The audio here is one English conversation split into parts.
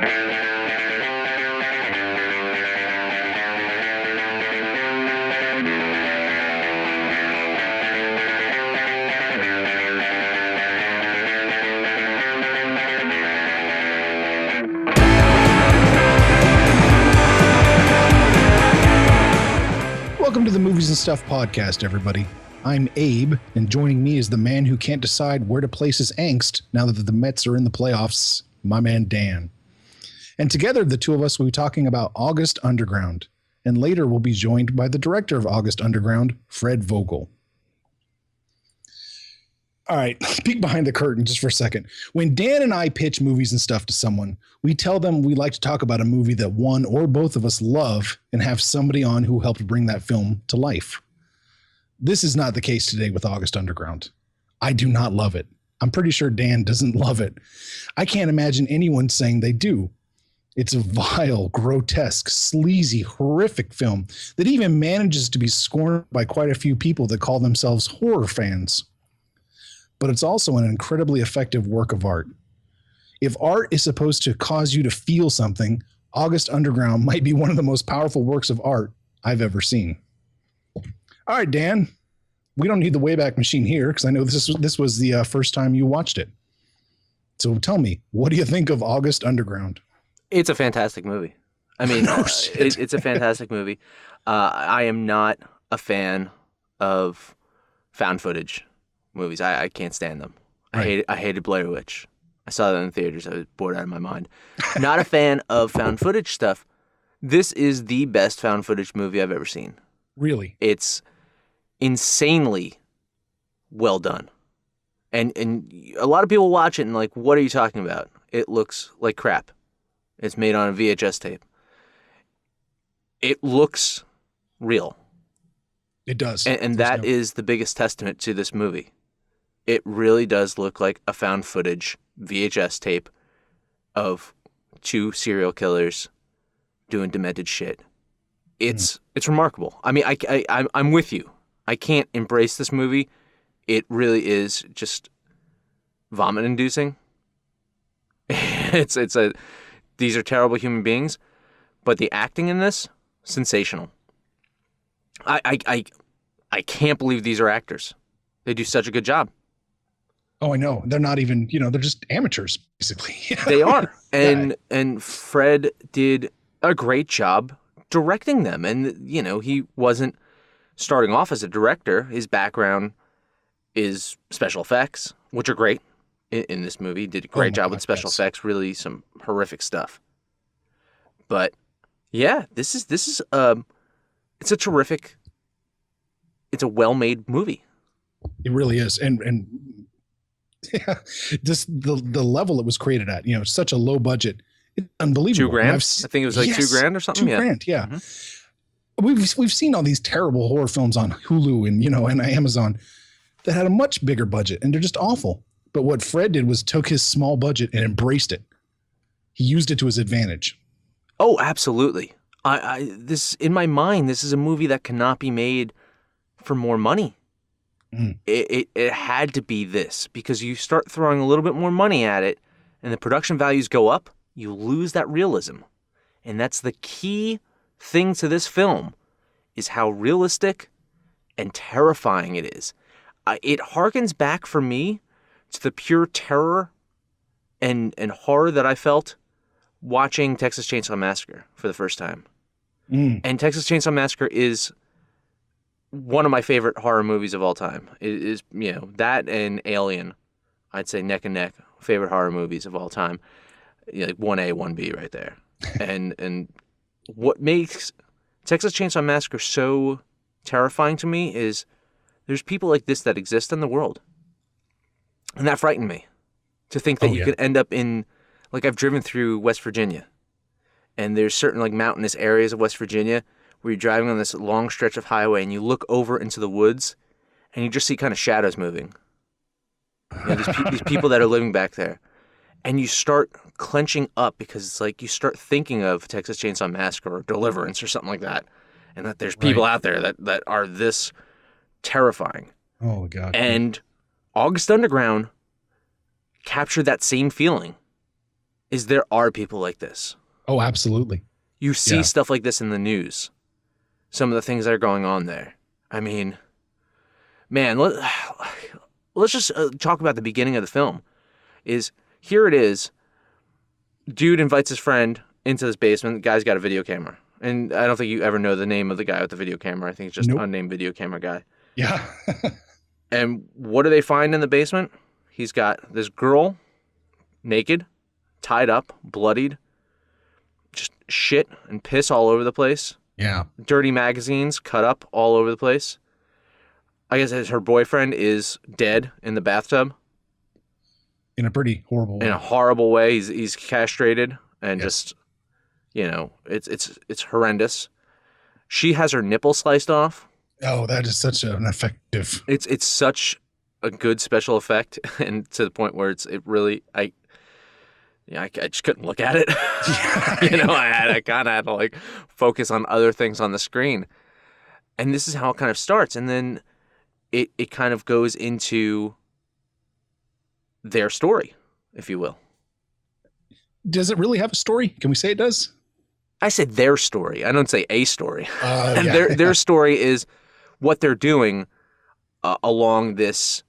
Welcome to the Movies and Stuff podcast, everybody. I'm Abe, and joining me is the man who can't decide where to place his angst now that the Mets are in the playoffs, my man Dan. And together, the two of us will be talking about August Underground, and later we'll be joined by the director of August Underground, Fred Vogel. All right, peek behind the curtain just for a second. When Dan and I pitch movies and stuff to someone, we tell them we like to talk about a movie that one or both of us love and have somebody on who helped bring that film to life. This is not the case today with August Underground. I do not love it. I'm pretty sure Dan doesn't love it. I can't imagine anyone saying they do. It's a vile, grotesque, sleazy, horrific film that even manages to be scorned by quite a few people that call themselves horror fans. But it's also an incredibly effective work of art. If art is supposed to cause you to feel something, August Underground might be one of the most powerful works of art I've ever seen. All right, Dan, we don't need the Wayback Machine here because I know this was the first time you watched it. So tell me, what do you think of August Underground? It's a fantastic movie. I mean, it's a fantastic movie. I am not a fan of found footage movies. I can't stand them. Right. I hated Blair Witch. I saw that in the theaters. I was bored out of my mind. Not a fan of found footage stuff. This is the best found footage movie I've ever seen. Really? It's insanely well done. And a lot of people watch it and like, what are you talking about? It looks like crap. It's made on a VHS tape. It looks real. It does. And that is the biggest testament to this movie. It really does look like a found footage VHS tape of two serial killers doing demented shit. It's remarkable. I mean, I'm with you. I can't embrace this movie. It really is just vomit-inducing. These are terrible human beings, but the acting in this, sensational. I can't believe these are actors. They do such a good job. Oh, I know. They're not even, they're just amateurs, basically. They are. And Fred did a great job directing them. And, he wasn't starting off as a director. His background is special effects, which are great in this movie. He did a great job with special effects, really some horrific stuff. But, yeah, this is it's a terrific, it's a well-made movie. It really is. And yeah, just the level it was created at, such a low budget. It's unbelievable. $2,000? I think it was like $2,000 or something. $2,000, yeah. Mm-hmm. We've seen all these terrible horror films on Hulu and Amazon that had a much bigger budget, and they're just awful. But what Fred did was took his small budget and embraced it. He used it to his advantage. Oh, absolutely. This in my mind, this is a movie that cannot be made for more money. It had to be this, because you start throwing a little bit more money at it and the production values go up, you lose that realism. And that's the key thing to this film, is how realistic and terrifying it is. It harkens back for me to the pure terror and horror that I felt watching Texas Chainsaw Massacre for the first time. And Texas Chainsaw Massacre is one of my favorite horror movies of all time. It is, that and Alien, I'd say neck and neck, favorite horror movies of all time. Like 1A, 1B right there. And what makes Texas Chainsaw Massacre so terrifying to me is there's people like this that exist in the world. And that frightened me, to think that you could end up in, like, I've driven through West Virginia, and there's certain like mountainous areas of West Virginia where you're driving on this long stretch of highway and you look over into the woods and you just see kind of shadows moving. These people that are living back there. And you start clenching up because it's like you start thinking of Texas Chainsaw Massacre or Deliverance or something like that. And that there's people out there that are this terrifying. Oh, God. And August Underground captured that same feeling. is there are people like this. Oh, absolutely. You see stuff like this in the news. Some of the things that are going on there. I mean, man, let's just talk about the beginning of the film. Here it is. Dude invites his friend into this basement. The guy's got a video camera. And I don't think you ever know the name of the guy with the video camera. I think it's just unnamed video camera guy. Yeah. And what do they find in the basement? He's got this girl, naked, tied up, bloodied, just shit and piss all over the place. Yeah. Dirty magazines cut up all over the place. I guess her boyfriend is dead in the bathtub. In a pretty horrible way. In a horrible way. He's castrated and just, it's horrendous. She has her nipple sliced off. Oh, that is such an effective. It's such a good special effect, and to the point where I just couldn't look at it. I kind of had to like focus on other things on the screen. And this is how it kind of starts. And then it kind of goes into their story, if you will. Does it really have a story? Can we say it does? I said their story. I don't say a story. And their story is what they're doing along this,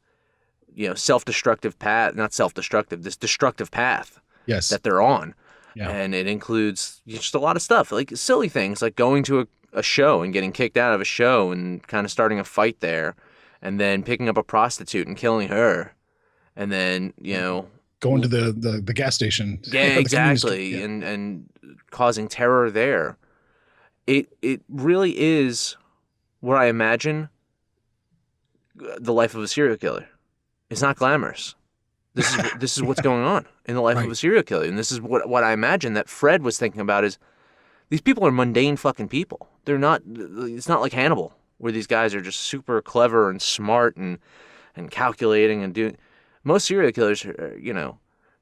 self-destructive path, not self-destructive, this destructive path. Yes. That they're on. Yeah. And it includes just a lot of stuff, like silly things, like going to a show and getting kicked out of a show and kind of starting a fight there, and then picking up a prostitute and killing her, and then, going to the gas station. Yeah, exactly. And causing terror there. It really is what I imagine the life of a serial killer. It's not glamorous. This is what's going on in the life of a serial killer. And this is what I imagine that Fred was thinking about is these people are mundane fucking people. It's not like Hannibal, where these guys are just super clever and smart and calculating and doing. Most serial killers are,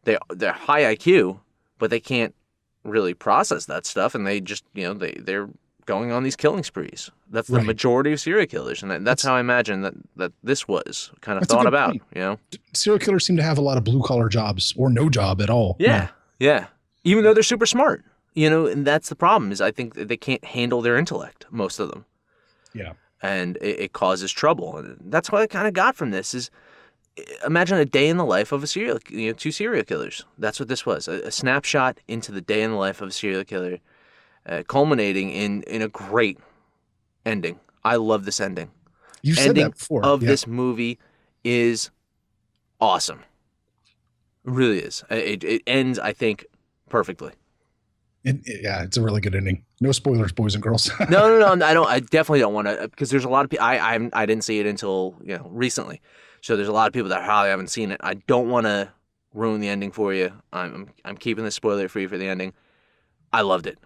they're high IQ, but they can't really process that stuff, and they just, they're going on these killing sprees. That's the majority of serial killers, and that's how I imagine that this was kind of thought about. Serial killers seem to have a lot of blue collar jobs or no job at all. Yeah. Even though they're super smart, and that's the problem. Is I think they can't handle their intellect, most of them. Yeah, and it causes trouble, and that's what I kind of got from this is. Imagine a day in the life of two serial killers. That's what this was. A snapshot into the day in the life of a serial killer, culminating in a great ending. I love this ending. You said that before. Of this movie is awesome. It really is. It ends, I think, perfectly. It's a really good ending. No spoilers, boys and girls. No. I definitely don't want to, because there's a lot of people. I didn't see it until recently. So there's a lot of people that probably haven't seen it. I don't want to ruin the ending for you. I'm keeping the spoiler free for the ending. I loved it.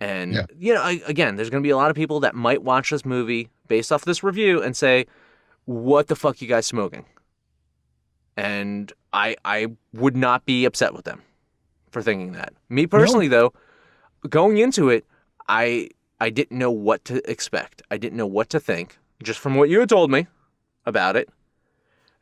And, again, there's going to be a lot of people that might watch this movie based off this review and say, what the fuck you guys smoking? And I would not be upset with them for thinking that. Me personally, though, going into it, I didn't know what to expect. I didn't know what to think, just from what you had told me about it.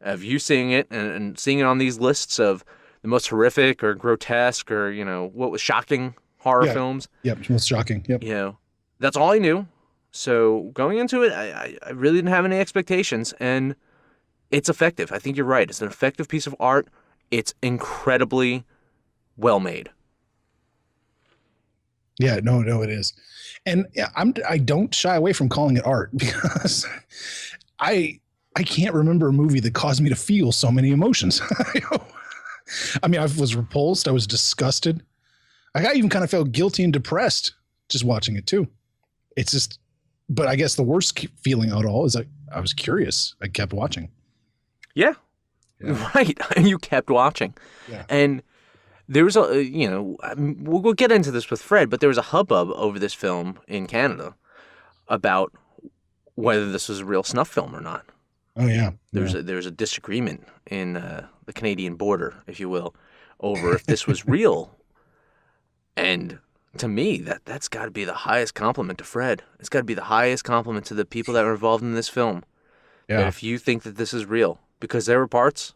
Of you seeing it and seeing it on these lists of the most horrific or grotesque or, what was shocking horror films. Yep, most shocking. Yep. That's all I knew. So going into it, I really didn't have any expectations, and it's effective. I think you're right. It's an effective piece of art. It's incredibly well made. Yeah, no, it is. And I don't shy away from calling it art because I can't remember a movie that caused me to feel so many emotions. I mean, I was repulsed. I was disgusted. I even kind of felt guilty and depressed just watching it too. It's just, but I guess the worst feeling out of all is I was curious. I kept watching. Yeah. Right. And you kept watching. Yeah. And there was we'll get into this with Fred, but there was a hubbub over this film in Canada about whether this was a real snuff film or not. Oh yeah. There's a disagreement in the Canadian border, if you will, over if this was real. And to me, that's got to be the highest compliment to Fred. It's got to be the highest compliment to the people that were involved in this film. Yeah. That if you think that this is real, because there were parts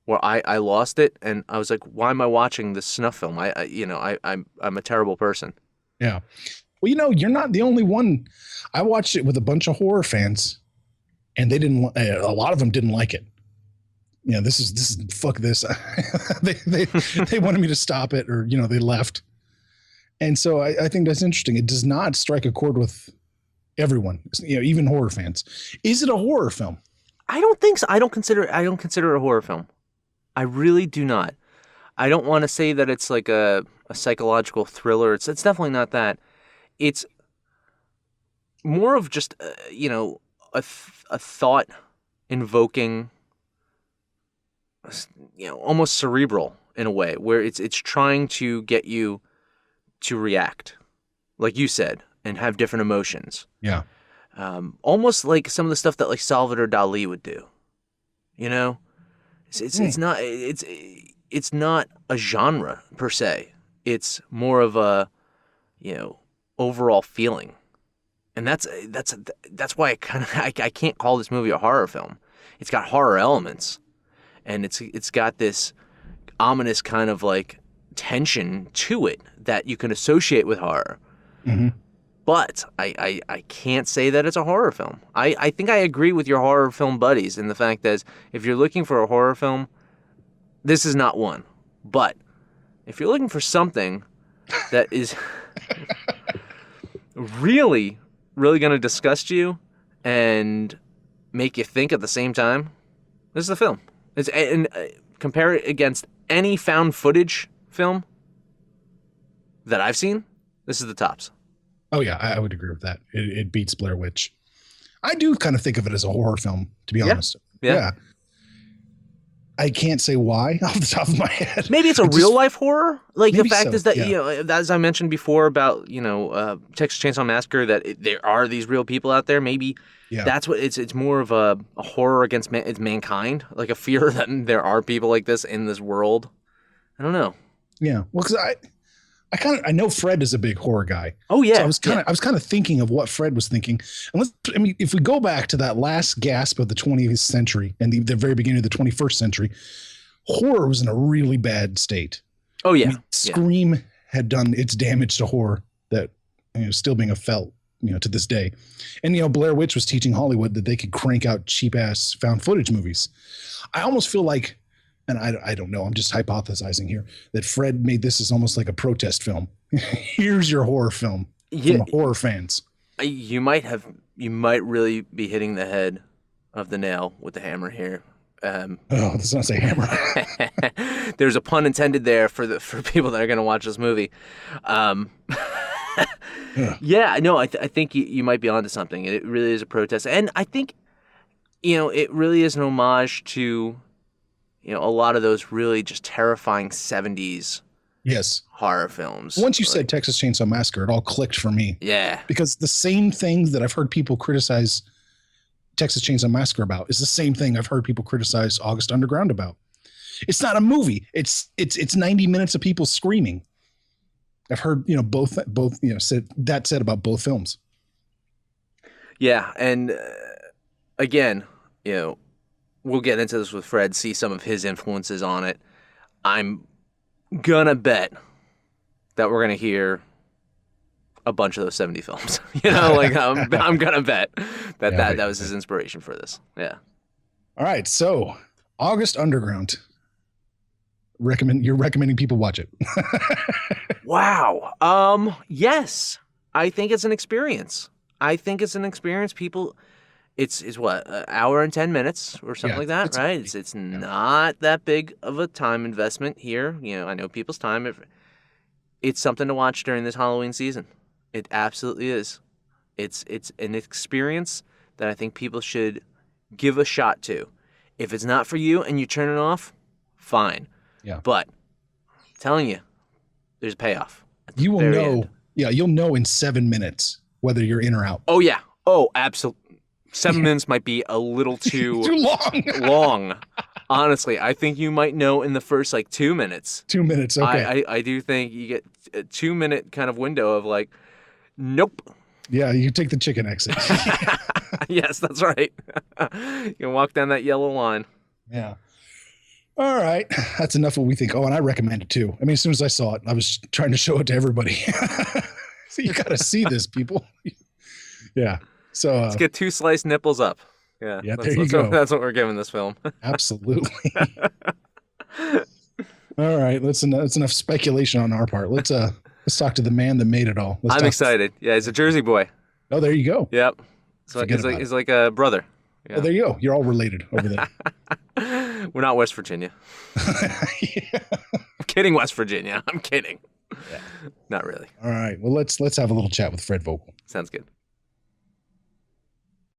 where I lost it and I was like, why am I watching this snuff film? I'm a terrible person. Yeah. Well, you're not the only one. I watched it with a bunch of horror fans, and they didn't. A lot of them didn't like it. This is fuck this. they wanted me to stop it, or they left. And so I think that's interesting. It does not strike a chord with everyone, even horror fans. Is it a horror film? I don't think so. I don't consider it a horror film. I really do not. I don't want to say that it's like a psychological thriller. It's definitely not that. It's more of just a thought invoking, almost cerebral in a way, where it's trying to get you to react, like you said, and have different emotions. Yeah. Almost like some of the stuff that like Salvador Dali would do. It's not a genre per se. It's more of a overall feeling, and that's why I can't call this movie a horror film. It's got horror elements, and it's got this ominous kind of like tension to it that you can associate with horror. Mm-hmm. But I can't say that it's a horror film. I think I agree with your horror film buddies in the fact that if you're looking for a horror film, this is not one. But if you're looking for something that is really, really going to disgust you and make you think at the same time, this is the film. Compare it against any found footage film that I've seen, this is the tops. Oh, yeah, I would agree with that. It beats Blair Witch. I do kind of think of it as a horror film, to be honest. Yeah. I can't say why off the top of my head. Maybe it's a real life horror. Like the fact is that, as I mentioned before about, Texas Chainsaw Massacre, that there are these real people out there. Maybe that's what it's more of a horror against mankind, like a fear that there are people like this in this world. I don't know. Yeah. Well, because I know Fred is a big horror guy. Oh yeah. So I was kind of thinking of what Fred was thinking. And if we go back to that last gasp of the 20th century and the very beginning of the 21st century, horror was in a really bad state. Oh yeah. Scream had done its damage to horror that still being felt to this day. And Blair Witch was teaching Hollywood that they could crank out cheap ass found footage movies. I almost feel like, and I don't know, I'm just hypothesizing here, that Fred made this as almost like a protest film. Here's your horror film from horror fans. You might really be hitting the head of the nail with the hammer here. Let's not say hammer. There's a pun intended there for people that are going to watch this movie. Yeah, no, I think you might be onto something. It really is a protest. And I think, it really is an homage to a lot of those really just terrifying 70s horror films. Once you said Texas Chainsaw Massacre, it all clicked for me. Yeah. Because the same thing that I've heard people criticize Texas Chainsaw Massacre about is the same thing I've heard people criticize August Underground about. It's not a movie. It's 90 minutes of people screaming. I've heard, both said about both films. Yeah. And again, we'll get into this with Fred, see some of his influences on it. I'm gonna bet that we're gonna hear a bunch of those 70 films. I'm gonna bet that was his inspiration for this. Yeah. All right. So August Underground. You're recommending people watch it. Wow. Yes. I think it's an experience. People, it's what, an hour and 10 minutes or something like that, right? It's not that big of a time investment here. I know people's time. It's something to watch during this Halloween season. It absolutely is. It's an experience that I think people should give a shot to. If it's not for you and you turn it off, fine. Yeah. But I'm telling you, there's a payoff. You will know. End. Yeah, you'll know in 7 minutes whether you're in or out. Oh yeah. Oh, absolutely. 7 minutes might be a little too long. Honestly, I think you might know in the first 2 minutes. 2 minutes. Okay. I do think you get a 2 minute kind of window of nope. Yeah, you take the chicken exit. Yes, that's right. You can walk down that yellow line. Yeah. All right, that's enough of what we think. Oh, and I recommend it too. I mean, as soon as I saw it, I was trying to show it to everybody. So you got to see this, people. Yeah. So Let's get 2 sliced nipples up. Yeah. Yeah, there you go. That's what we're giving this film. Absolutely. All right, that's enough speculation on our part. Let's talk to the man that made it all. I'm excited. Yeah, he's a Jersey boy. Oh, there you go. Yep. So he's like a brother. Yeah. Oh, there you go. You're all related over there. We're not West Virginia. Yeah. I'm kidding, West Virginia. I'm kidding. Yeah. Not really. All right. Well, let's have a little chat with Fred Vogel. Sounds good.